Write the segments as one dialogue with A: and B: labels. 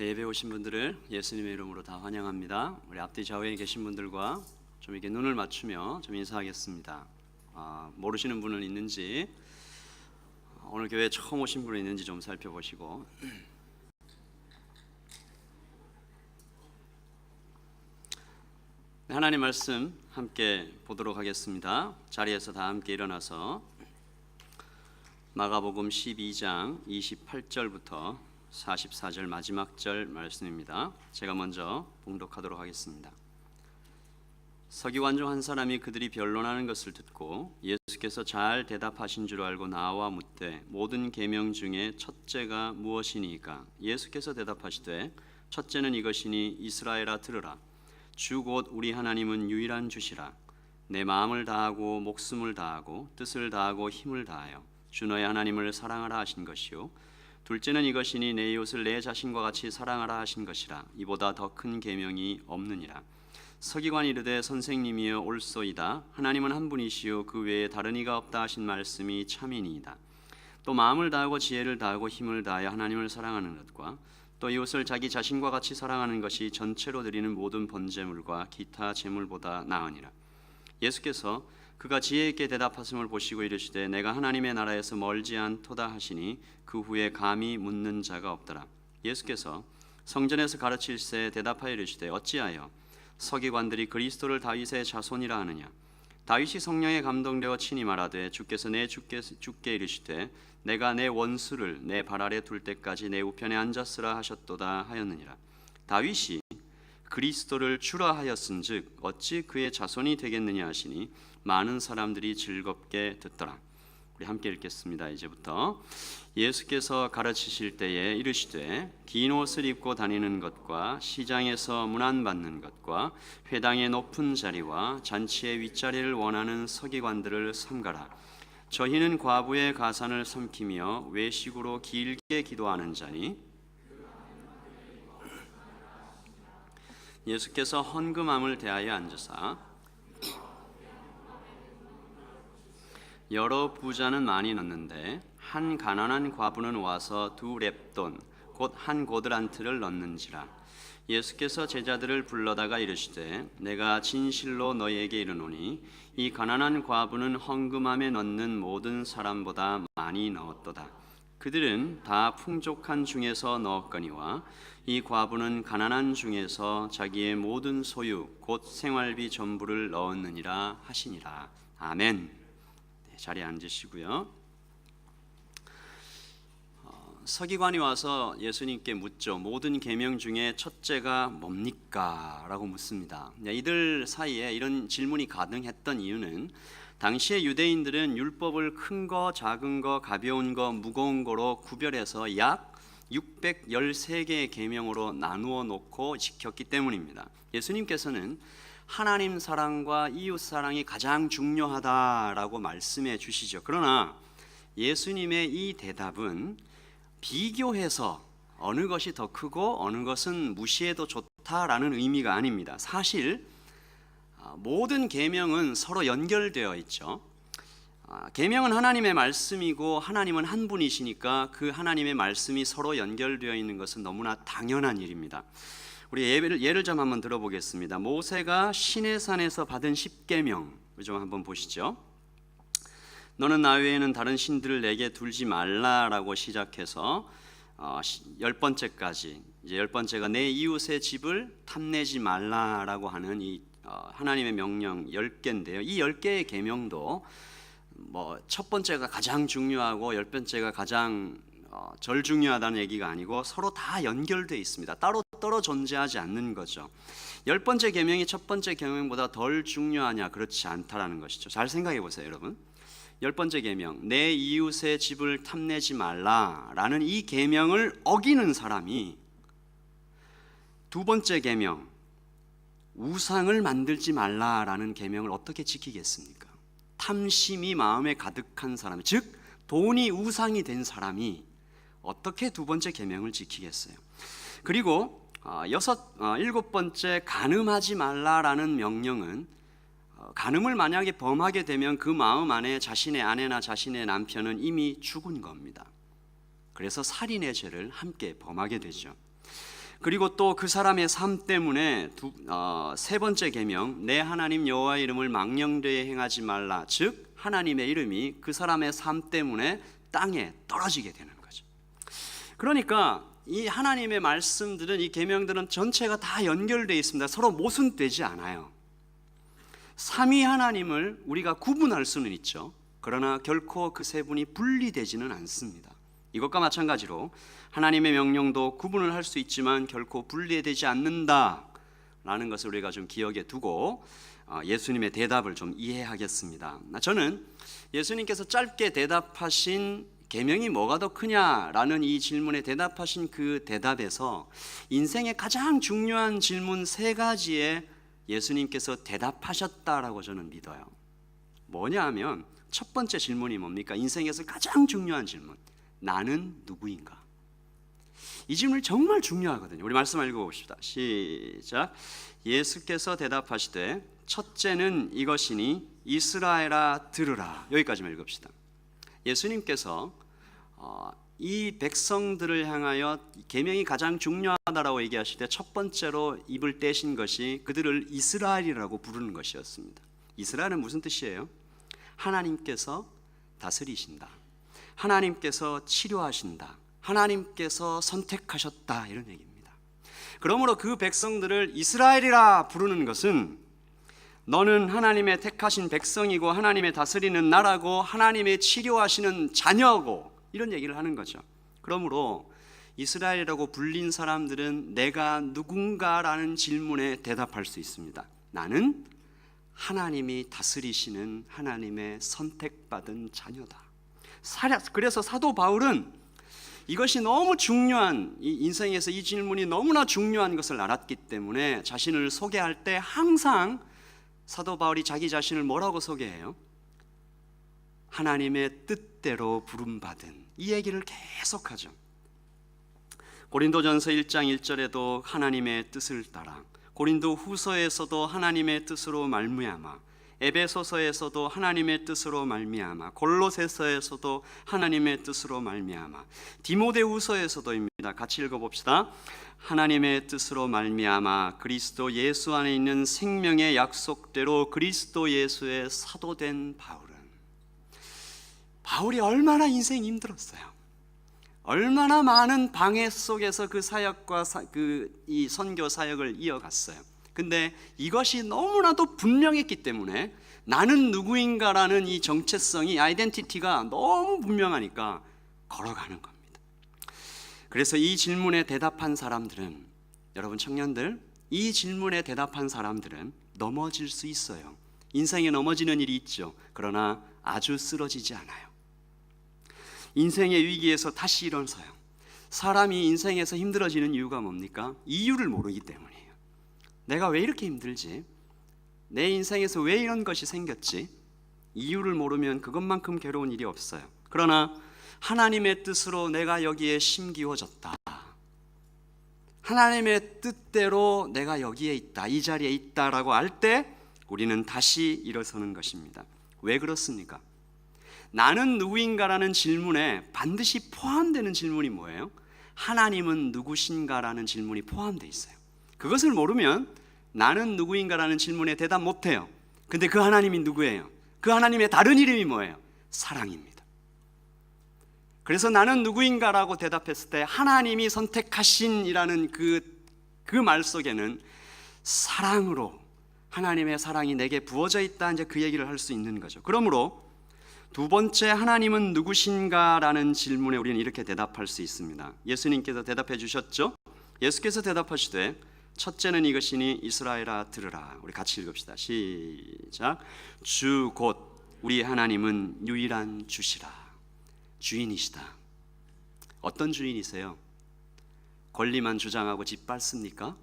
A: 예배 오신 분들을 예수님의 이름으로 다 환영합니다. 우리 앞뒤 좌우에 계신 분들과 좀 이렇게 눈을 맞추며 좀 인사하겠습니다. 모르시는 분은 있는지, 오늘 교회에 처음 오신 분은 있는지 좀 살펴보시고, 하나님 말씀 함께 보도록 하겠습니다. 자리에서 다 함께 일어나서 마가복음 12장 28절부터 44절 마지막 절 말씀입니다. 제가 먼저 봉독하도록 하겠습니다. 서기관 중 한 사람이 그들이 변론하는 것을 듣고 예수께서 잘 대답하신 줄 알고 나와 묻되 모든 계명 중에 첫째가 무엇이니까? 예수께서 대답하시되 첫째는 이것이니 이스라엘아 들으라. 주 곧 우리 하나님은 유일한 주시라. 내 마음을 다하고 목숨을 다하고 뜻을 다하고 힘을 다하여 주 너의 하나님을 사랑하라 하신 것이요 둘째는 이것이니 내 이웃을 내 자신과 같이 사랑하라 하신 것이라. 이보다 더 큰 계명이 없느니라. 서기관이 이르되 선생님이여 옳소이다. 하나님은 한 분이시요 그 외에 다른 이가 없다 하신 말씀이 참이니이다. 또 마음을 다하고 지혜를 다하고 힘을 다하여 하나님을 사랑하는 것과 또 이웃을 자기 자신과 같이 사랑하는 것이 전체로 드리는 모든 번제물과 기타 제물보다 나으니라. 예수께서 그가 지혜 있게 대답하심을 보시고 이르시되 내가 하나님의 나라에서 멀지 않도다 하시니 그 후에 감히 묻는 자가 없더라. 예수께서 성전에서 가르칠새 대답하여 이르시되 어찌하여 서기관들이 그리스도를 다윗의 자손이라 하느냐? 다윗이 성령에 감동되어 친히 말하되 주께서 내 주께 이르시되 내가 내 원수를 내 발 아래 둘 때까지 내 우편에 앉았으라 하셨도다 하였느니라. 다윗이 그리스도를 주라 하였은즉 어찌 그의 자손이 되겠느냐 하시니 많은 사람들이 즐겁게 듣더라. 우리 함께 읽겠습니다. 이제부터 예수께서 가르치실 때에 이르시되 긴 옷을 입고 다니는 것과 시장에서 문안받는 것과 회당의 높은 자리와 잔치의 윗자리를 원하는 서기관들을 삼가라. 저희는 과부의 가산을 삼키며 외식으로 길게 기도하는 자니 예수께서 헌금함을 대하여 앉으사 여러 부자는 많이 넣는데 한 가난한 과부는 와서 2렙돈 곧 한 고드란트를 넣는지라. 예수께서 제자들을 불러다가 이르시되 내가 진실로 너희에게 이르노니 이 가난한 과부는 헌금함에 넣는 모든 사람보다 많이 넣었도다. 그들은 다 풍족한 중에서 넣었거니와 이 과부는 가난한 중에서 자기의 모든 소유 곧 생활비 전부를 넣었느니라 하시니라. 아멘. 자리에 앉으시고요. 서기관이 와서 예수님께 묻죠. 모든 계명 중에 첫째가 뭡니까? 라고 묻습니다. 이들 사이에 이런 질문이 가능했던 이유는 당시의 유대인들은 율법을 큰 거, 작은 거, 가벼운 거, 무거운 거로 구별해서 약 613개의 계명으로 나누어 놓고 지켰기 때문입니다. 예수님께서는 하나님 사랑과 이웃 사랑이 가장 중요하다라고 말씀해 주시죠. 그러나 예수님의 이 대답은 비교해서 어느 것이 더 크고 어느 것은 무시해도 좋다라는 의미가 아닙니다. 사실 모든 계명은 서로 연결되어 있죠. 계명은 하나님의 말씀이고 하나님은 한 분이시니까 그 하나님의 말씀이 서로 연결되어 있는 것은 너무나 당연한 일입니다. 우리 예를 좀 한번 들어보겠습니다. 모세가 시내산에서 받은 10계명 좀 한번 보시죠. 너는 나 외에는 다른 신들을 내게 둘지 말라라고 시작해서 10번째까지, 이제 10번째가 내 이웃의 집을 탐내지 말라라고 하는 이 하나님의 명령 10개인데요. 이 10개의 계명도 첫 번째가 가장 중요하고 10번째가 가장 절 중요하다는 얘기가 아니고 서로 다 연결되어 있습니다. 따로 존재하지 않는 거죠. 10번째 계명이 첫 번째 계명보다 덜 중요하냐? 그렇지 않다라는 것이죠. 잘 생각해 보세요, 여러분. 10번째 계명, 내 이웃의 집을 탐내지 말라라는 이 계명을 어기는 사람이 두 번째 계명, 우상을 만들지 말라라는 계명을 어떻게 지키겠습니까? 탐심이 마음에 가득한 사람, 즉 돈이 우상이 된 사람이 어떻게 두 번째 계명을 지키겠어요? 그리고 7번째 간음하지 말라라는 명령은 간음을 만약에 범하게 되면 그 마음 안에 자신의 아내나 자신의 남편은 이미 죽은 겁니다. 그래서 살인의 죄를 함께 범하게 되죠. 그리고 또 그 사람의 삶 때문에 세 번째 계명, 내 하나님 여호와의 이름을 망령되이 행하지 말라. 즉 하나님의 이름이 그 사람의 삶 때문에 땅에 떨어지게 되는 거죠. 그러니까 이 하나님의 말씀들은, 이 계명들은 전체가 다 연결되어 있습니다. 서로 모순되지 않아요. 삼위 하나님을 우리가 구분할 수는 있죠. 그러나 결코 그 세 분이 분리되지는 않습니다. 이것과 마찬가지로 하나님의 명령도 구분을 할 수 있지만 결코 분리되지 않는다라는 것을 우리가 좀 기억에 두고 예수님의 대답을 좀 이해하겠습니다. 저는 예수님께서 짧게 대답하신 계명이 뭐가 더 크냐라는 이 질문에 대답하신 그 대답에서 인생의 가장 중요한 질문 세 가지에 예수님께서 대답하셨다라고 저는 믿어요. 뭐냐 하면 첫 번째 질문이 뭡니까? 인생에서 가장 중요한 질문, 나는 누구인가? 이 질문이 정말 중요하거든요. 우리 말씀 읽어봅시다. 시작. 예수께서 대답하시되 첫째는 이것이니 이스라엘아 들으라. 여기까지만 읽읍시다. 예수님께서 이 백성들을 향하여 계명이 가장 중요하다라고 얘기하실 때 첫 번째로 입을 떼신 것이 그들을 이스라엘이라고 부르는 것이었습니다. 이스라엘은 무슨 뜻이에요? 하나님께서 다스리신다, 하나님께서 치료하신다, 하나님께서 선택하셨다, 이런 얘기입니다. 그러므로 그 백성들을 이스라엘이라 부르는 것은 너는 하나님의 택하신 백성이고 하나님의 다스리는 나라고 하나님의 치료하시는 자녀고, 이런 얘기를 하는 거죠. 그러므로 이스라엘이라고 불린 사람들은 내가 누군가라는 질문에 대답할 수 있습니다. 나는 하나님이 다스리시는 하나님의 선택받은 자녀다. 그래서 사도 바울은 이것이 너무 중요한, 이 인생에서 이 질문이 너무나 중요한 것을 알았기 때문에 자신을 소개할 때 항상 사도 바울이 자기 자신을 뭐라고 소개해요? 하나님의 뜻대로 부름받은, 이 얘기를 계속하죠. 고린도전서 1장 1절에도 하나님의 뜻을 따라, 고린도 후서에서도 하나님의 뜻으로 말미암아, 에베소서에서도 하나님의 뜻으로 말미암아, 골로새서에서도 하나님의 뜻으로 말미암아, 디모데후서에서도입니다. 같이 읽어봅시다. 하나님의 뜻으로 말미암아 그리스도 예수 안에 있는 생명의 약속대로 그리스도 예수의 사도된 바울이 얼마나 인생이 힘들었어요. 얼마나 많은 방해 속에서 그 사역과 이 선교 사역을 이어갔어요. 근데 이것이 너무나도 분명했기 때문에 나는 누구인가라는 이 정체성이, 아이덴티티가 너무 분명하니까 걸어가는 겁니다. 그래서 이 질문에 대답한 사람들은, 여러분 청년들, 이 질문에 대답한 사람들은 넘어질 수 있어요. 인생에 넘어지는 일이 있죠. 그러나 아주 쓰러지지 않아요. 인생의 위기에서 다시 일어서요. 사람이 인생에서 힘들어지는 이유가 뭡니까? 이유를 모르기 때문이에요. 내가 왜 이렇게 힘들지? 내 인생에서 왜 이런 것이 생겼지? 이유를 모르면 그것만큼 괴로운 일이 없어요. 그러나 하나님의 뜻으로 내가 여기에 심기워졌다, 하나님의 뜻대로 내가 여기에 있다, 이 자리에 있다라고 할 때 우리는 다시 일어서는 것입니다. 왜 그렇습니까? 나는 누구인가라는 질문에 반드시 포함되는 질문이 뭐예요? 하나님은 누구신가라는 질문이 포함되어 있어요. 그것을 모르면 나는 누구인가라는 질문에 대답 못해요. 근데 그 하나님이 누구예요? 그 하나님의 다른 이름이 뭐예요? 사랑입니다. 그래서 나는 누구인가라고 대답했을 때 하나님이 선택하신이라는 그 말 속에는 사랑으로, 하나님의 사랑이 내게 부어져 있다, 이제 그 얘기를 할 수 있는 거죠. 그러므로 두 번째, 하나님은 누구신가라는 질문에 우리는 이렇게 대답할 수 있습니다. 예수님께서 대답해 주셨죠. 예수께서 대답하시되 첫째는 이것이니 이스라엘아 들으라. 우리 같이 읽읍시다. 시작. 주 곧 우리 하나님은 유일한 주시라. 주인이시다. 어떤 주인이세요? 권리만 주장하고 짓밟습니까?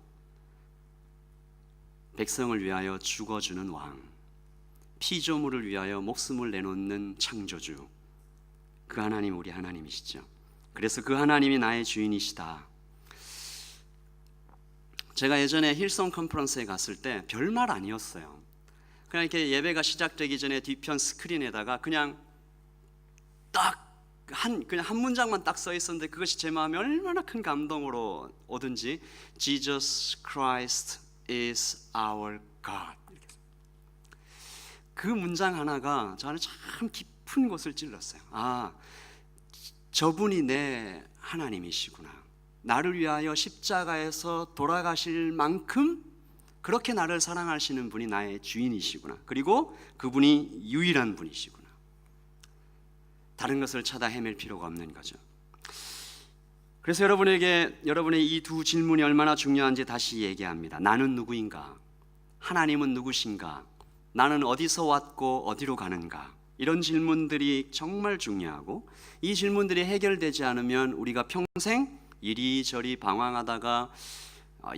A: 백성을 위하여 죽어주는 왕, 피조물을 위하여 목숨을 내놓는 창조주, 그 하나님 우리 하나님이시죠. 그래서 그 하나님이 나의 주인이시다. 제가 예전에 힐송 컨퍼런스에 갔을 때 별말 아니었어요. 그냥 이렇게 예배가 시작되기 전에 뒤편 스크린에다가 그냥 딱 그냥 한 문장만 딱 써 있었는데 그것이 제 마음에 얼마나 큰 감동으로 오든지 Jesus Christ is our God. 그 문장 하나가 저는 참 깊은 곳을 찔렀어요. 아, 저분이 내 하나님이시구나. 나를 위하여 십자가에서 돌아가실 만큼 그렇게 나를 사랑하시는 분이 나의 주인이시구나. 그리고 그분이 유일한 분이시구나. 다른 것을 찾아 헤맬 필요가 없는 거죠. 그래서 여러분의 이 두 질문이 얼마나 중요한지 다시 얘기합니다. 나는 누구인가? 하나님은 누구신가? 나는 어디서 왔고 어디로 가는가? 이런 질문들이 정말 중요하고, 이 질문들이 해결되지 않으면 우리가 평생 이리저리 방황하다가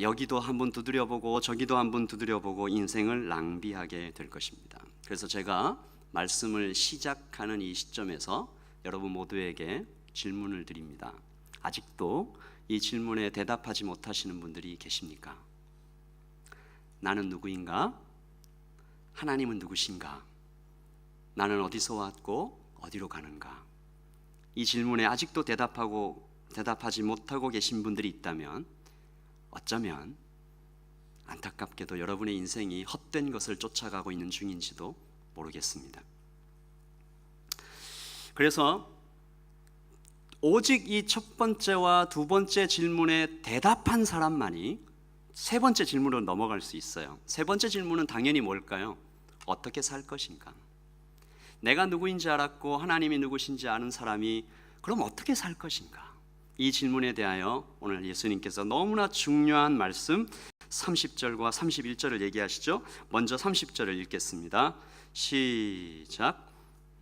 A: 여기도 한번 두드려보고 저기도 한번 두드려보고 인생을 낭비하게 될 것입니다. 그래서 제가 말씀을 시작하는 이 시점에서 여러분 모두에게 질문을 드립니다. 아직도 이 질문에 대답하지 못하시는 분들이 계십니까? 나는 누구인가? 하나님은 누구신가? 나는 어디서 왔고 어디로 가는가? 이 질문에 아직도 대답하지 못하고 계신 분들이 있다면 어쩌면 안타깝게도 여러분의 인생이 헛된 것을 쫓아가고 있는 중인지도 모르겠습니다. 그래서 오직 이 첫 번째와 두 번째 질문에 대답한 사람만이 세 번째 질문으로 넘어갈 수 있어요. 세 번째 질문은 당연히 뭘까요? 어떻게 살 것인가? 내가 누구인지 알았고 하나님이 누구신지 아는 사람이 그럼 어떻게 살 것인가? 이 질문에 대하여 오늘 예수님께서 너무나 중요한 말씀 30절과 31절을 얘기하시죠. 먼저 30절을 읽겠습니다. 시작.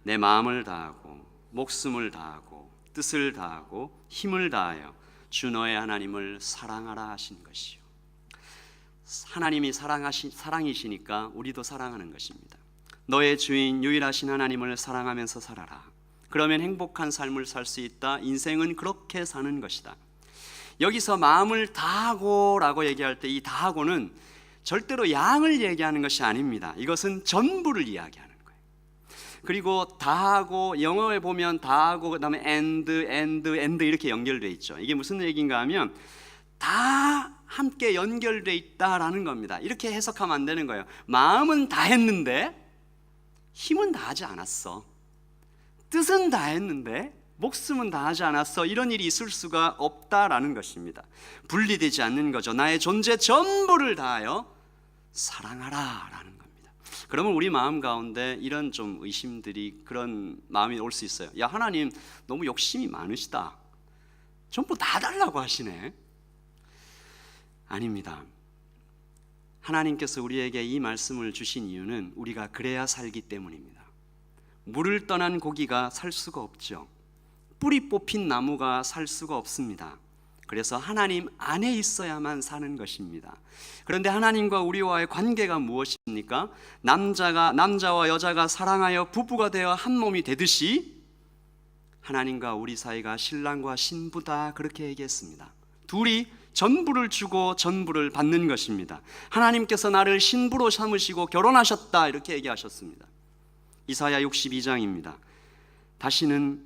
A: 내 마음을 다하고 목숨을 다하고 뜻을 다하고 힘을 다하여 주 너의 하나님을 사랑하라 하신 것이요. 하나님이 사랑이시니까 우리도 사랑하는 것입니다. 너의 주인 유일하신 하나님을 사랑하면서 살아라. 그러면 행복한 삶을 살 수 있다. 인생은 그렇게 사는 것이다. 여기서 마음을 다하고 라고 얘기할 때 이 다하고는 절대로 양을 얘기하는 것이 아닙니다. 이것은 전부를 이야기하는 거예요. 그리고 다하고 영어에 보면 다하고 그 다음에 and 이렇게 연결되어 있죠. 이게 무슨 얘기인가 하면 다 함께 연결되어 있다라는 겁니다. 이렇게 해석하면 안 되는 거예요. 마음은 다 했는데 힘은 다하지 않았어. 뜻은 다했는데 목숨은 다하지 않았어. 이런 일이 있을 수가 없다라는 것입니다. 분리되지 않는 거죠. 나의 존재 전부를 다하여 사랑하라 라는 겁니다. 그러면 우리 마음 가운데 이런 좀 의심들이, 그런 마음이 올 수 있어요. 야, 하나님 너무 욕심이 많으시다. 전부 다 달라고 하시네. 아닙니다. 하나님께서 우리에게 이 말씀을 주신 이유는 우리가 그래야 살기 때문입니다. 물을 떠난 고기가 살 수가 없죠. 뿌리 뽑힌 나무가 살 수가 없습니다. 그래서 하나님 안에 있어야만 사는 것입니다. 그런데 하나님과 우리와의 관계가 무엇입니까? 남자와 여자가 사랑하여 부부가 되어 한 몸이 되듯이 하나님과 우리 사이가 신랑과 신부다, 그렇게 얘기했습니다. 둘이 전부를 주고 전부를 받는 것입니다. 하나님께서 나를 신부로 삼으시고 결혼하셨다, 이렇게 얘기하셨습니다. 이사야 62장입니다. 다시는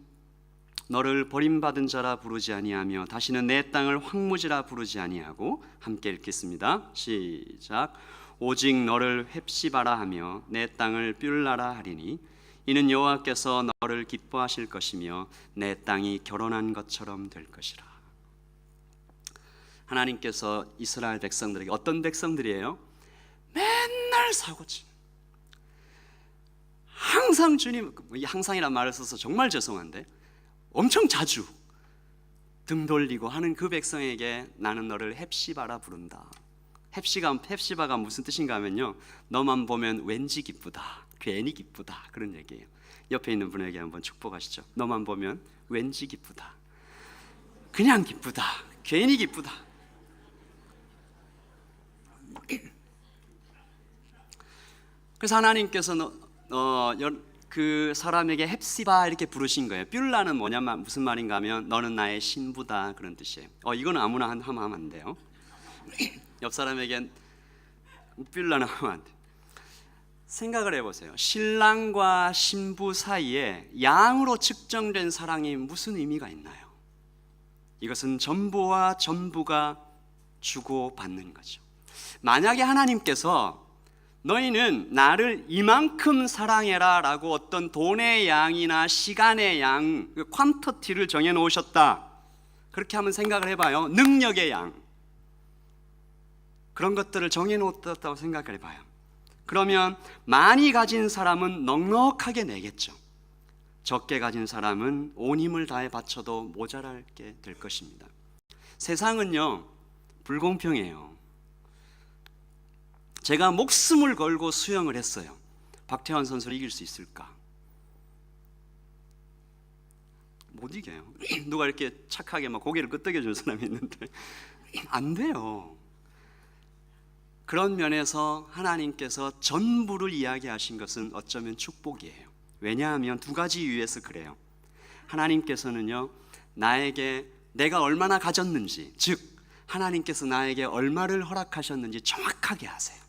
A: 너를 버림받은 자라 부르지 아니하며 다시는 내 땅을 황무지라 부르지 아니하고, 함께 읽겠습니다. 시작. 오직 너를 헵시바라 하며 내 땅을 뷸라라 하리니 이는 여호와께서 너를 기뻐하실 것이며 내 땅이 결혼한 것처럼 될 것이라. 하나님께서 이스라엘 백성들에게, 어떤 백성들이에요? 맨날 사고치, 항상 주님, 항상이란 말을 써서 정말 죄송한데 엄청 자주 등 돌리고 하는 그 백성에게 나는 너를 헵시바라 부른다. 헵시바가 무슨 뜻인가 하면요, 너만 보면 왠지 기쁘다, 괜히 기쁘다, 그런 얘기예요. 옆에 있는 분에게 한번 축복하시죠. 너만 보면 왠지 기쁘다, 그냥 기쁘다, 괜히 기쁘다. 그래서 하나님께서 그 사람에게 헵시바 이렇게 부르신 거예요. 뷸라는 뭐냐면 무슨 말인가 하면 너는 나의 신부다, 그런 뜻이에요. 이거는 아무나 하면 안 돼요. 옆 사람에겐 뷸라는 하면 안 돼. 생각을 해보세요. 신랑과 신부 사이에 양으로 측정된 사랑이 무슨 의미가 있나요? 이것은 전부와 전부가 주고받는 거죠. 만약에 하나님께서 너희는 나를 이만큼 사랑해라 라고 어떤 돈의 양이나 시간의 양, 퀀터티를 정해놓으셨다, 그렇게 한번 생각을 해봐요. 능력의 양, 그런 것들을 정해놓았다고 생각을 해봐요. 그러면 많이 가진 사람은 넉넉하게 내겠죠. 적게 가진 사람은 온 힘을 다해 바쳐도 모자랄게 될 것입니다. 세상은요 불공평해요. 제가 목숨을 걸고 수영을 했어요. 박태환 선수를 이길 수 있을까? 못 이겨요. 누가 이렇게 착하게 막 고개를 끄덕여 준 사람이 있는데 안 돼요. 그런 면에서 하나님께서 전부를 이야기하신 것은 어쩌면 축복이에요. 왜냐하면 두 가지 이유에서 그래요. 하나님께서는요 나에게 내가 얼마나 가졌는지, 즉 하나님께서 나에게 얼마를 허락하셨는지 정확하게 아세요.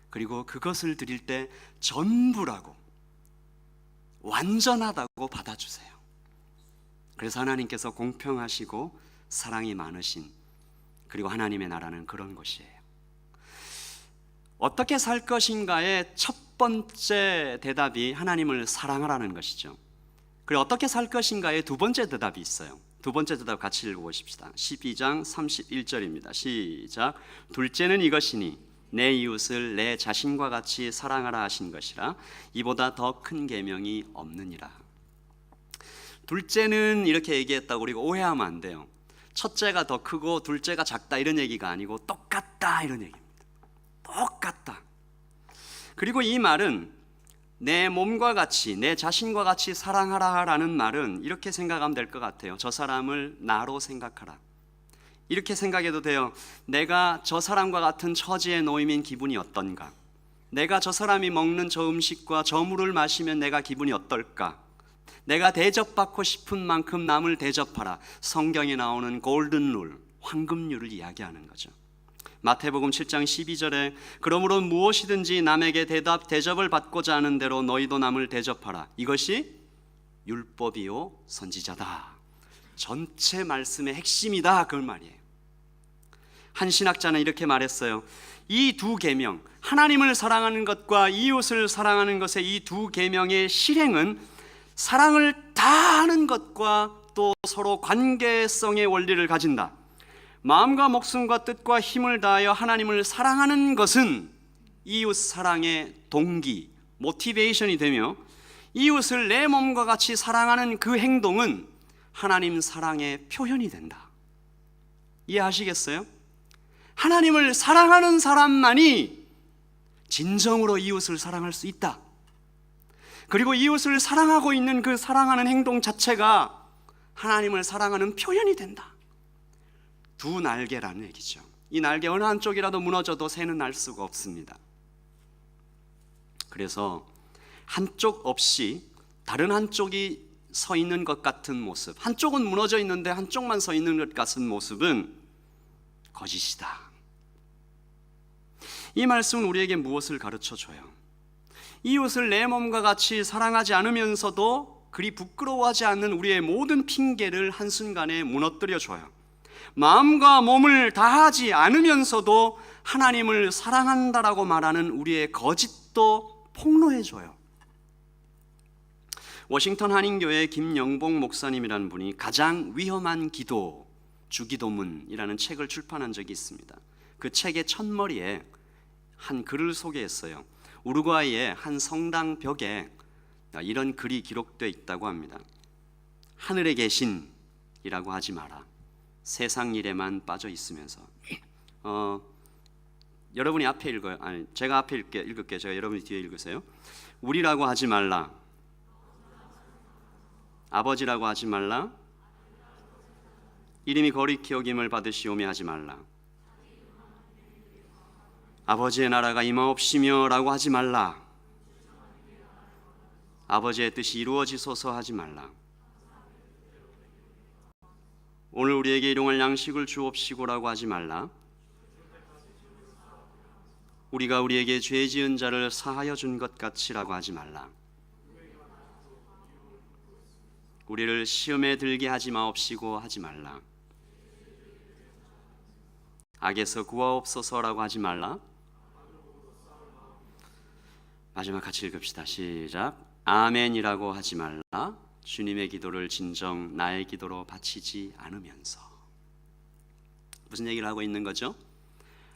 A: 그리고 그것을 드릴 때 전부라고, 완전하다고 받아주세요. 그래서 하나님께서 공평하시고 사랑이 많으신, 그리고 하나님의 나라는 그런 것이에요. 어떻게 살 것인가의 첫 번째 대답이 하나님을 사랑하라는 것이죠. 그리고 어떻게 살 것인가의 두 번째 대답이 있어요. 두 번째 대답 같이 읽어보십시다. 12장 31절입니다. 시작. 둘째는 이것이니 내 이웃을 내 자신과 같이 사랑하라 하신 것이라. 이보다 더 큰 계명이 없느니라. 둘째는 이렇게 얘기했다고 우리가 오해하면 안 돼요. 첫째가 더 크고 둘째가 작다 이런 얘기가 아니고 똑같다 이런 얘기입니다. 똑같다. 그리고 이 말은 내 몸과 같이, 내 자신과 같이 사랑하라라는 말은 이렇게 생각하면 될 것 같아요. 저 사람을 나로 생각하라. 이렇게 생각해도 돼요. 내가 저 사람과 같은 처지에 놓이면 기분이 어떤가? 내가 저 사람이 먹는 저 음식과 저 물을 마시면 내가 기분이 어떨까? 내가 대접받고 싶은 만큼 남을 대접하라. 성경에 나오는 골든 룰, 황금률을 이야기하는 거죠. 마태복음 7장 12절에 그러므로 무엇이든지 남에게 대접을 받고자 하는 대로 너희도 남을 대접하라. 이것이 율법이요 선지자다. 전체 말씀의 핵심이다, 그 말이에요. 한 신학자는 이렇게 말했어요. 이 두 계명, 하나님을 사랑하는 것과 이웃을 사랑하는 것의 이 두 계명의 실행은 사랑을 다하는 것과 또 서로 관계성의 원리를 가진다. 마음과 목숨과 뜻과 힘을 다하여 하나님을 사랑하는 것은 이웃 사랑의 동기, 모티베이션이 되며, 이웃을 내 몸과 같이 사랑하는 그 행동은 하나님 사랑의 표현이 된다. 이해하시겠어요? 하나님을 사랑하는 사람만이 진정으로 이웃을 사랑할 수 있다. 그리고 이웃을 사랑하고 있는 그 사랑하는 행동 자체가 하나님을 사랑하는 표현이 된다. 두 날개라는 얘기죠. 이 날개 어느 한쪽이라도 무너져도 새는 날 수가 없습니다. 그래서 한쪽 없이 다른 한쪽이 서 있는 것 같은 모습, 한쪽은 무너져 있는데 한쪽만 서 있는 것 같은 모습은 거짓이다. 이 말씀은 우리에게 무엇을 가르쳐 줘요? 이웃을 내 몸과 같이 사랑하지 않으면서도 그리 부끄러워하지 않는 우리의 모든 핑계를 한순간에 무너뜨려 줘요. 마음과 몸을 다하지 않으면서도 하나님을 사랑한다라고 말하는 우리의 거짓도 폭로해줘요. 워싱턴 한인교회 김영봉 목사님이라는 분이 가장 위험한 기도, 주기도문이라는 책을 출판한 적이 있습니다. 그 책의 첫머리에 한 글을 소개했어요. 우루과이의 한 성당 벽에 이런 글이 기록되어 있다고 합니다. 하늘에 계신이라고 하지 마라. 세상 일에만 빠져 있으면서. 여러분이 앞에 읽어요. 아니, 제가 앞에 읽을게요. 제가 여러분이 뒤에 읽으세요. 우리라고 하지 말라. 아버지라고 하지 말라. 이름이 거룩히 여김을 받으시오며 하지 말라. 아버지의 나라가 임하옵시며 라고 하지 말라. 아버지의 뜻이 이루어지소서 하지 말라. 오늘 우리에게 일용할 양식을 주옵시고라고 하지 말라. 우리가 우리에게 죄 지은 자를 사하여 준 것 같이라고 하지 말라. 우리를 시험에 들게 하지 마옵시고 하지 말라. 악에서 구하옵소서라고 하지 말라. 마지막 같이 읽읍시다. 시작. 아멘이라고 하지 말라. 주님의 기도를 진정 나의 기도로 바치지 않으면서. 무슨 얘기를 하고 있는 거죠?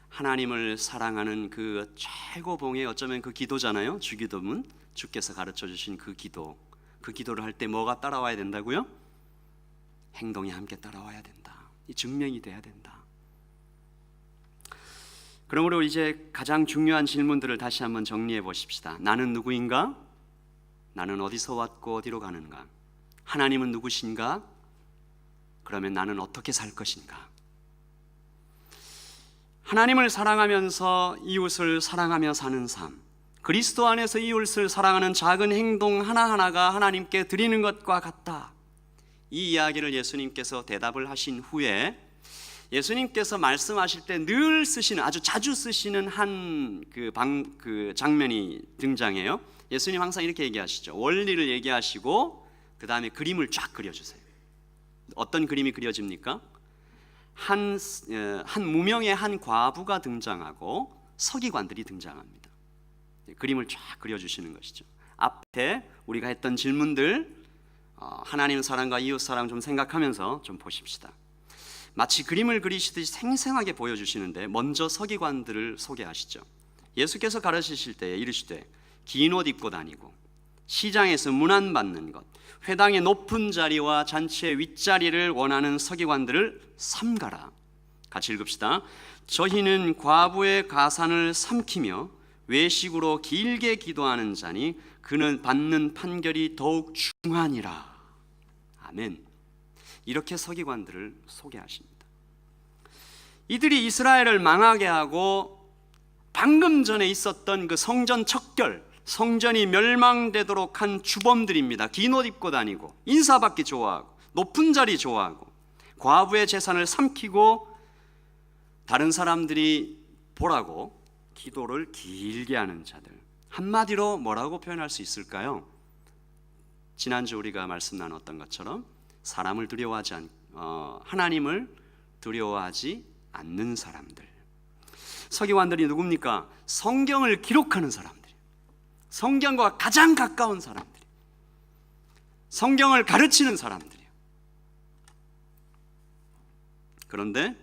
A: 하나님을 사랑하는 그 최고봉의 어쩌면 그 기도잖아요. 주기도문, 주께서 가르쳐 주신 그 기도. 그 기도를 할 때 뭐가 따라와야 된다고요? 행동이 함께 따라와야 된다. 이 증명이 돼야 된다. 그러므로 이제 가장 중요한 질문들을 다시 한번 정리해 보십시다. 나는 누구인가? 나는 어디서 왔고 어디로 가는가? 하나님은 누구신가? 그러면 나는 어떻게 살 것인가? 하나님을 사랑하면서 이웃을 사랑하며 사는 삶, 그리스도 안에서 이웃을 사랑하는 작은 행동 하나하나가 하나님께 드리는 것과 같다. 이 이야기를 예수님께서 대답을 하신 후에 예수님께서 말씀하실 때 늘 쓰시는, 아주 자주 쓰시는 그 장면이 등장해요. 예수님 항상 이렇게 얘기하시죠. 원리를 얘기하시고 그 다음에 그림을 쫙 그려주세요. 어떤 그림이 그려집니까? 한 무명의 한 과부가 등장하고 서기관들이 등장합니다. 그림을 쫙 그려주시는 것이죠. 앞에 우리가 했던 질문들, 하나님 사랑과 이웃 사랑 좀 생각하면서 좀 보십시다. 마치 그림을 그리시듯이 생생하게 보여주시는데 먼저 서기관들을 소개하시죠. 예수께서 가르치실 때 이르시되 긴 옷 입고 다니고 시장에서 문안받는 것, 회당의 높은 자리와 잔치의 윗자리를 원하는 서기관들을 삼가라. 같이 읽읍시다. 저희는 과부의 가산을 삼키며 외식으로 길게 기도하는 자니 그는 받는 판결이 더욱 중하니라. 아멘. 이렇게 서기관들을 소개하십니다. 이들이 이스라엘을 망하게 하고 방금 전에 있었던 그 성전 척결, 성전이 멸망되도록 한 주범들입니다. 긴 옷 입고 다니고 인사받기 좋아하고 높은 자리 좋아하고 과부의 재산을 삼키고 다른 사람들이 보라고 기도를 길게 하는 자들. 한마디로 뭐라고 표현할 수 있을까요? 지난주 우리가 말씀 나눴던 것처럼 사람을 두려워하지 하나님을 두려워하지 않는 사람들. 서기관들이 누굽니까? 성경을 기록하는 사람들, 성경과 가장 가까운 사람들, 성경을 가르치는 사람들이에요. 그런데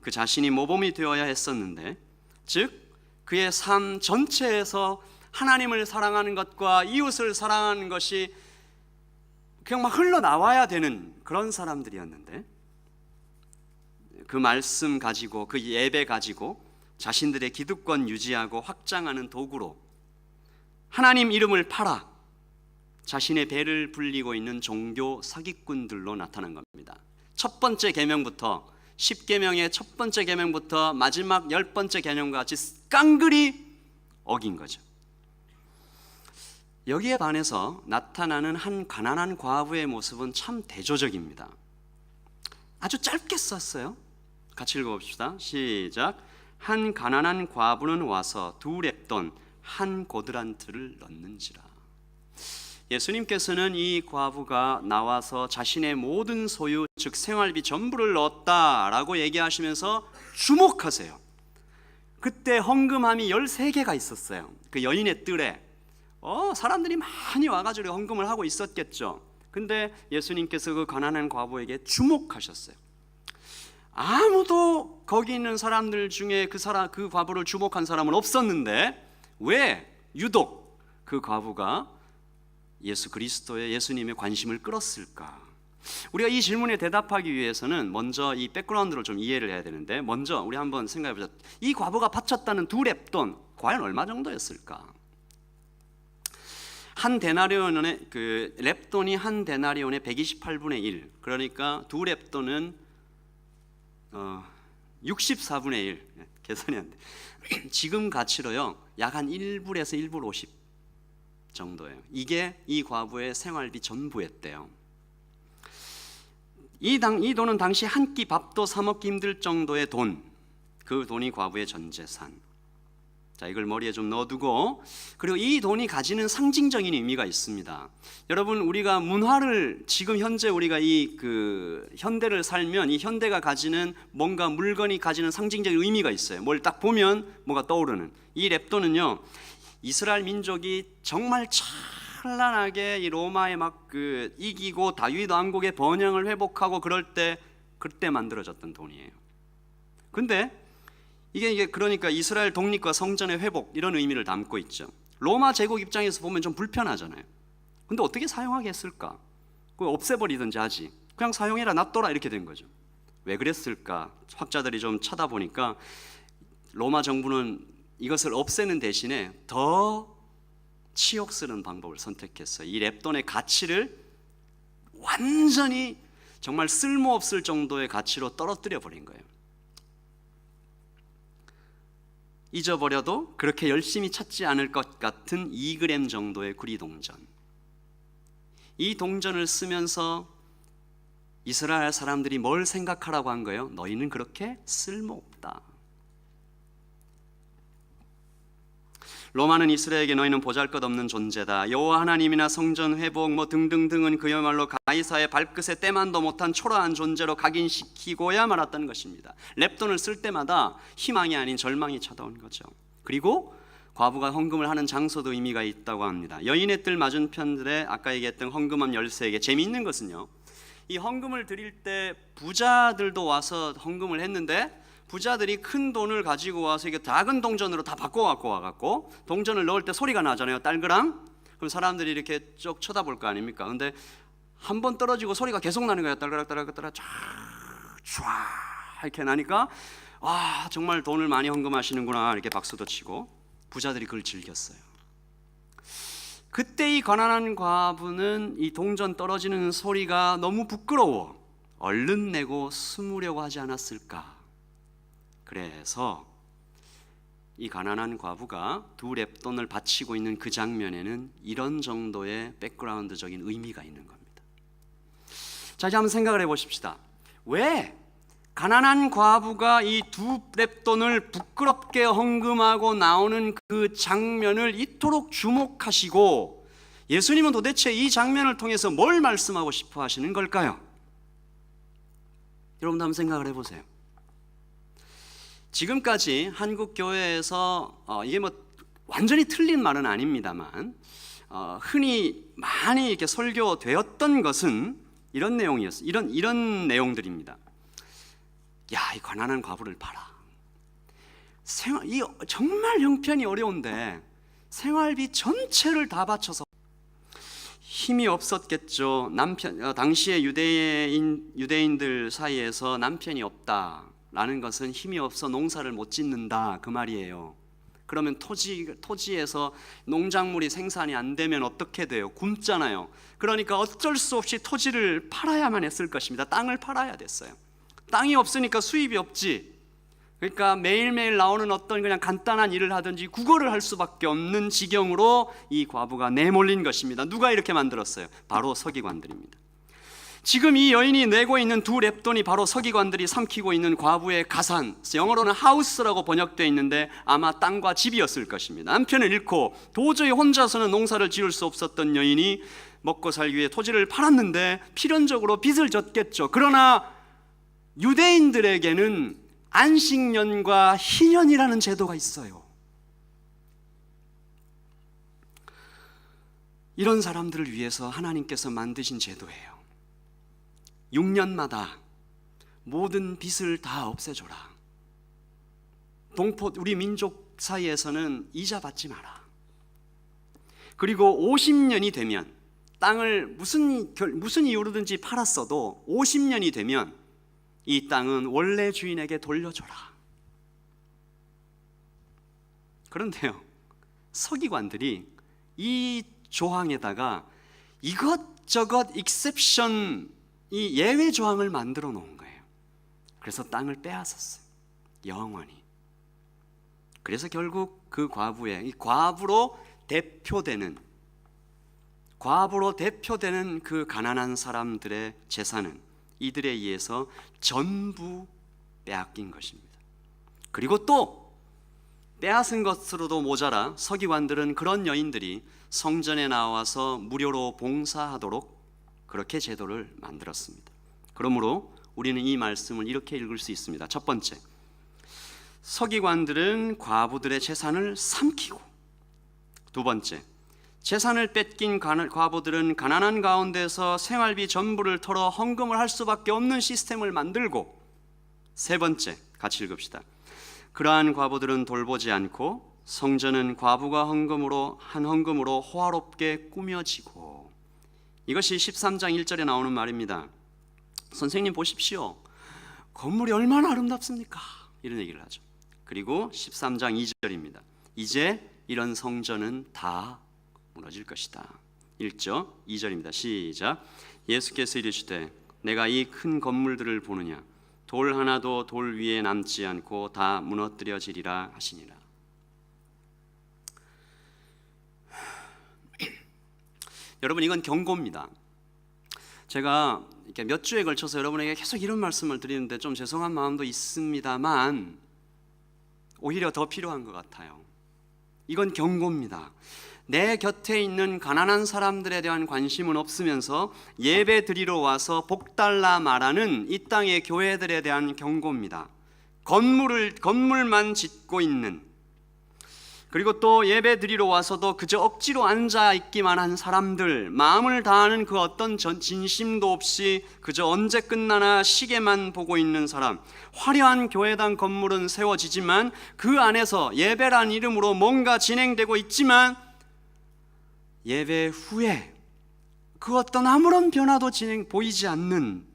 A: 그 자신이 모범이 되어야 했었는데, 즉 그의 삶 전체에서 하나님을 사랑하는 것과 이웃을 사랑하는 것이 그냥 막 흘러나와야 되는 그런 사람들이었는데, 그 말씀 가지고, 그 예배 가지고 자신들의 기득권 유지하고 확장하는 도구로 하나님 이름을 팔아 자신의 배를 불리고 있는 종교 사기꾼들로 나타난 겁니다. 첫 번째 계명부터, 10계명의 첫 번째 계명부터 마지막 10번째 계명과 같이 깡그리 어긴 거죠. 여기에 반해서 나타나는 한 가난한 과부의 모습은 참 대조적입니다. 아주 짧게 썼어요. 같이 읽어봅시다. 시작. 한 가난한 과부는 와서 두 렙돈 한 고드란트를 넣는지라. 예수님께서는 이 과부가 나와서 자신의 모든 소유, 즉 생활비 전부를 넣었다라고 얘기하시면서 주목하세요. 그때 헌금함이 13개가 있었어요. 그 여인의 뜰에 사람들이 많이 와가지고 헌금을 하고 있었겠죠. 근데 예수님께서 그 가난한 과부에게 주목하셨어요. 아무도 거기 있는 사람들 중에 그 과부를 주목한 사람은 없었는데 왜 유독 그 과부가 예수 그리스도의 예수님의 관심을 끌었을까? 우리가 이 질문에 대답하기 위해서는 먼저 이 백그라운드를 좀 이해를 해야 되는데, 먼저 우리 한번 생각해 보자. 이 과부가 바쳤다는 두 렙돈 과연 얼마 정도였을까? 한 데나리온의 그 렙돈이 한 데나리온의 128분의 1, 그러니까 두 렙돈은 64분의 1, 계산이 안 돼. 지금 가치로요 약 한 1불에서 1불 50 정도예요. 이게 이 과부의 생활비 전부였대요. 이 돈은 당시 한 끼 밥도 사 먹기 힘들 정도의 돈, 그 돈이 과부의 전 재산. 자, 이걸 머리에 좀 넣어두고, 그리고 이 돈이 가지는 상징적인 의미가 있습니다. 여러분, 우리가 문화를 지금 현재 우리가 이 현대를 살면 이 현대가 가지는 뭔가 물건이 가지는 상징적인 의미가 있어요. 뭘 딱 보면 뭐가 떠오르는. 이 렙돈은요, 이스라엘 민족이 정말 찬란하게 이 로마에 막 이기고 다윗 왕국의 번영을 회복하고 그때 만들어졌던 돈이에요. 근데 이게 그러니까 이스라엘 독립과 성전의 회복 이런 의미를 담고 있죠. 로마 제국 입장에서 보면 좀 불편하잖아요. 근데 어떻게 사용하게 했을까? 그거 없애버리든지 하지. 그냥 사용해라, 놔둬라 이렇게 된 거죠. 왜 그랬을까? 학자들이 좀 찾아보니까 로마 정부는 이것을 없애는 대신에 더 치욕스러운 방법을 선택했어요. 이 렙돈의 가치를 완전히 정말 쓸모없을 정도의 가치로 떨어뜨려 버린 거예요. 잊어버려도 그렇게 열심히 찾지 않을 것 같은 2g 정도의 구리동전. 이 동전을 쓰면서 이스라엘 사람들이 뭘 생각하라고 한 거예요? 너희는 그렇게 쓸모없다. 로마는 이스라엘에게 너희는 보잘것없는 존재다. 여호와 하나님이나 성전 회복 등등등은 그야말로 가이사의 발끝에 때만도 못한 초라한 존재로 각인시키고야 말았다는 것입니다. 렙돈을 쓸 때마다 희망이 아닌 절망이 찾아온 거죠. 그리고 과부가 헌금을 하는 장소도 의미가 있다고 합니다. 여인의 뜰 맞은편들에 아까 얘기했던 헌금함 13개. 재미있는 것은요, 이 헌금을 드릴 때 부자들도 와서 헌금을 했는데 부자들이 큰 돈을 가지고 와서 이게 작은 동전으로 다 바꿔 갖고 와갖고 동전을 넣을 때 소리가 나잖아요. 딸그랑. 그럼 사람들이 이렇게 쭉 쳐다볼 거 아닙니까? 근데 한 번 떨어지고 소리가 계속 나는 거예요. 딸그락 딸그락 딸그락 쫙 이렇게 나니까 와, 정말 돈을 많이 헌금하시는구나 이렇게 박수도 치고 부자들이 그걸 즐겼어요. 그때 이 가난한 과부는 이 동전 떨어지는 소리가 너무 부끄러워 얼른 내고 숨으려고 하지 않았을까? 그래서 이 가난한 과부가 2렙돈을 바치고 있는 그 장면에는 이런 정도의 백그라운드적인 의미가 있는 겁니다. 자, 이제 한번 생각을 해보십시다. 왜 가난한 과부가 이 2렙돈을 부끄럽게 헌금하고 나오는 그 장면을 이토록 주목하시고 예수님은 도대체 이 장면을 통해서 뭘 말씀하고 싶어 하시는 걸까요? 여러분도 한번 생각을 해보세요. 지금까지 한국 교회에서 이게 뭐 완전히 틀린 말은 아닙니다만 흔히 많이 이렇게 설교되었던 것은 이런 내용이었어요. 이런 내용들입니다. 야, 이 가난한 과부를 봐라. 이 정말 형편이 어려운데 생활비 전체를 다 바쳐서 힘이 없었겠죠. 당시의 유대인들 사이에서 남편이 없다라는 것은 힘이 없어 농사를 못 짓는다 그 말이에요. 그러면 토지에서 농작물이 생산이 안 되면 어떻게 돼요? 굶잖아요. 그러니까 어쩔 수 없이 토지를 팔아야만 했을 것입니다. 땅을 팔아야 됐어요. 땅이 없으니까 수입이 없지. 그러니까 매일매일 나오는 어떤 그냥 간단한 일을 하든지 국어를 할 수밖에 없는 지경으로 이 과부가 내몰린 것입니다. 누가 이렇게 만들었어요? 바로 서기관들입니다. 지금 이 여인이 내고 있는 2렙돈이 바로 서기관들이 삼키고 있는 과부의 가산, 영어로는 하우스라고 번역되어 있는데 아마 땅과 집이었을 것입니다. 남편을 잃고 도저히 혼자서는 농사를 지을 수 없었던 여인이 먹고 살기 위해 토지를 팔았는데 필연적으로 빚을 졌겠죠. 그러나 유대인들에게는 안식년과 희년이라는 제도가 있어요. 이런 사람들을 위해서 하나님께서 만드신 제도예요. 6년마다 모든 빚을 다 없애줘라. 우리 민족 사이에서는 이자 받지 마라. 그리고 50년이 되면 땅을 무슨 이유로든지 팔았어도 50년이 되면 이 땅은 원래 주인에게 돌려줘라. 그런데요, 서기관들이 이 조항에다가 이것저것 익셉션, 이 예외 조항을 만들어 놓은 거예요. 그래서 땅을 빼앗았어요. 영원히. 그래서 결국 그 과부의 이 과부로 대표되는 그 가난한 사람들의 재산은 이들에 의해서 전부 빼앗긴 것입니다. 그리고 또 빼앗은 것으로도 모자라 서기관들은 그런 여인들이 성전에 나와서 무료로 봉사하도록 그렇게 제도를 만들었습니다. 그러므로 우리는 이 말씀을 이렇게 읽을 수 있습니다. 첫 번째, 서기관들은 과부들의 재산을 삼키고, 두 번째, 재산을 뺏긴 과부들은 가난한 가운데서 생활비 전부를 털어 헌금을 할 수밖에 없는 시스템을 만들고, 세 번째, 같이 읽읍시다. 그러한 과부들은 돌보지 않고 성전은 과부가 한 헌금으로 호화롭게 꾸며지고. 이것이 13장 1절에 나오는 말입니다. 선생님 보십시오, 건물이 얼마나 아름답습니까? 이런 얘기를 하죠. 그리고 13장 2절입니다. 이제 이런 성전은 다 무너질 것이다. 1절 2절입니다. 시작. 예수께서 이르시되 내가 이 큰 건물들을 보느냐, 돌 하나도 돌 위에 남지 않고 다 무너뜨려지리라 하시니라. 여러분, 이건 경고입니다. 제가 이렇게 몇 주에 걸쳐서 여러분에게 계속 이런 말씀을 드리는데 좀 죄송한 마음도 있습니다만 오히려 더 필요한 것 같아요. 이건 경고입니다. 내 곁에 있는 가난한 사람들에 대한 관심은 없으면서 예배 드리러 와서 복 달라 말하는 이 땅의 교회들에 대한 경고입니다. 건물만 짓고 있는, 그리고 또 예배 드리러 와서도 그저 억지로 앉아 있기만 한 사람들, 마음을 다하는 그 어떤 진심도 없이 그저 언제 끝나나 시계만 보고 있는 사람, 화려한 교회당 건물은 세워지지만 그 안에서 예배란 이름으로 뭔가 진행되고 있지만 예배 후에 그 어떤 아무런 변화도 보이지 않는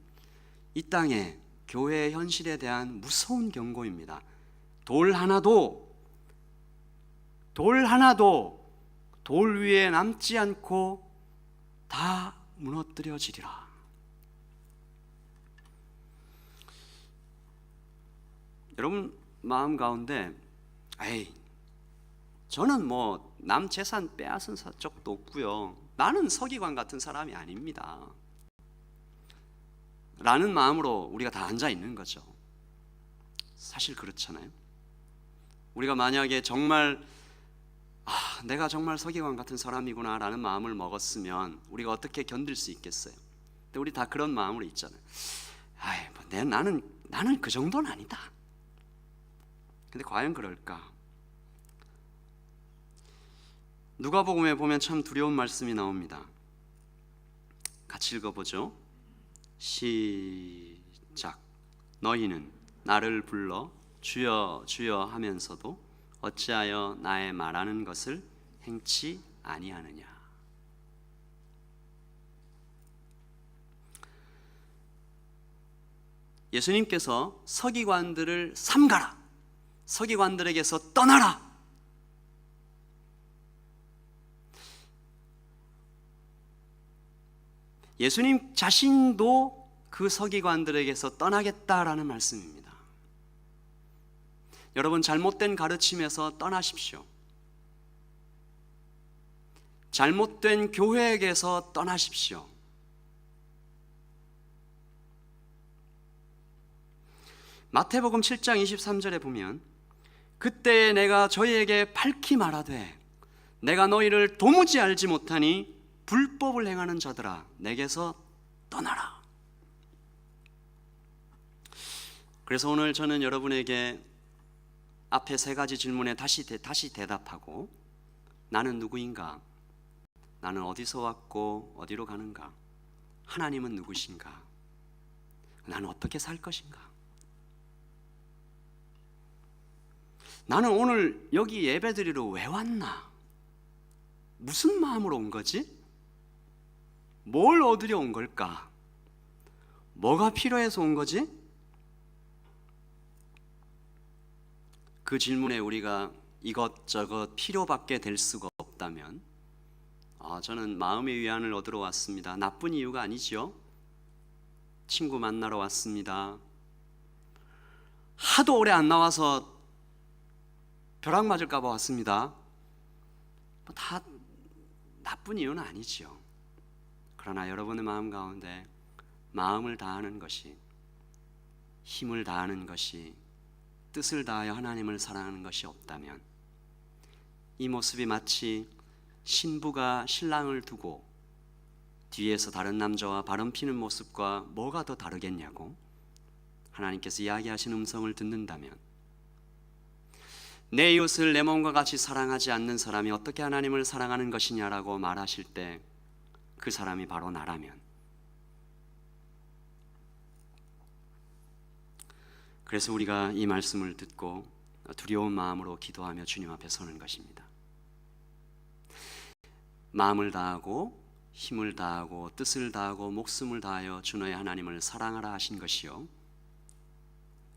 A: 이 땅의 교회의 현실에 대한 무서운 경고입니다. 돌 하나도 돌 위에 남지 않고 다 무너뜨려지리라. 여러분 마음 가운데 저는 뭐 남 재산 빼앗은 적도 없고요, 나는 서기관 같은 사람이 아닙니다 라는 마음으로 우리가 다 앉아 있는 거죠. 사실 그렇잖아요. 우리가 만약에 정말 내가 정말 서기관 같은 사람이구나 라는 마음을 먹었으면 우리가 어떻게 견딜 수 있겠어요? 근데 우리 다 그런 마음으로 있잖아요. 나는 그 정도는 아니다. 근데 과연 그럴까? 누가복음에 보면 참 두려운 말씀이 나옵니다. 같이 읽어보죠. 시작. 너희는 나를 불러 주여 주여 하면서도 어찌하여 나의 말하는 것을 행치 아니하느냐. 예수님께서 서기관들을 삼가라, 서기관들에게서 떠나라. 예수님 자신도 그 서기관들에게서 떠나겠다라는 말씀입니다. 여러분, 잘못된 가르침에서 떠나십시오. 잘못된 교회에게서 떠나십시오. 마태복음 7장 23절에 보면 그때에 내가 저희에게 밝히 말하되 내가 너희를 도무지 알지 못하니 불법을 행하는 자들아 내게서 떠나라. 그래서 오늘 저는 여러분에게 앞에 세 가지 질문에 다시 대답하고, 나는 누구인가? 나는 어디서 왔고 어디로 가는가? 하나님은 누구신가? 나는 어떻게 살 것인가? 나는 오늘 여기 예배드리러 왜 왔나? 무슨 마음으로 온 거지? 뭘 얻으려 온 걸까? 뭐가 필요해서 온 거지? 그 질문에 우리가 이것저것 필요밖에 될 수가 없다면 저는 마음의 위안을 얻으러 왔습니다. 나쁜 이유가 아니죠. 친구 만나러 왔습니다. 하도 오래 안 나와서 벼락 맞을까 봐 왔습니다. 다 나쁜 이유는 아니죠. 그러나 여러분의 마음 가운데 마음을 다하는 것이, 힘을 다하는 것이, 뜻을 다하여 하나님을 사랑하는 것이 없다면 이 모습이 마치 신부가 신랑을 두고 뒤에서 다른 남자와 바람 피는 모습과 뭐가 더 다르겠냐고 하나님께서 이야기하신 음성을 듣는다면, 내 이웃을 내 몸과 같이 사랑하지 않는 사람이 어떻게 하나님을 사랑하는 것이냐라고 말하실 때 그 사람이 바로 나라면, 그래서 우리가 이 말씀을 듣고 두려운 마음으로 기도하며 주님 앞에 서는 것입니다. 마음을 다하고 힘을 다하고 뜻을 다하고 목숨을 다하여 주 너의 하나님을 사랑하라 하신 것이요,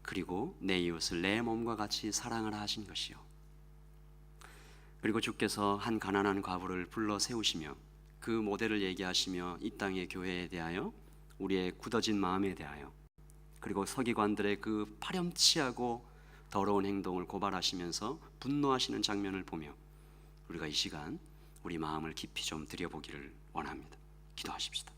A: 그리고 내 이웃을 내 몸과 같이 사랑하라 하신 것이요, 그리고 주께서 한 가난한 과부를 불러 세우시며 그 모델을 얘기하시며 이 땅의 교회에 대하여, 우리의 굳어진 마음에 대하여, 그리고 서기관들의 그 파렴치하고 더러운 행동을 고발하시면서 분노하시는 장면을 보며 우리가 이 시간 우리 마음을 깊이 좀 들여보기를 원합니다. 기도하십시다.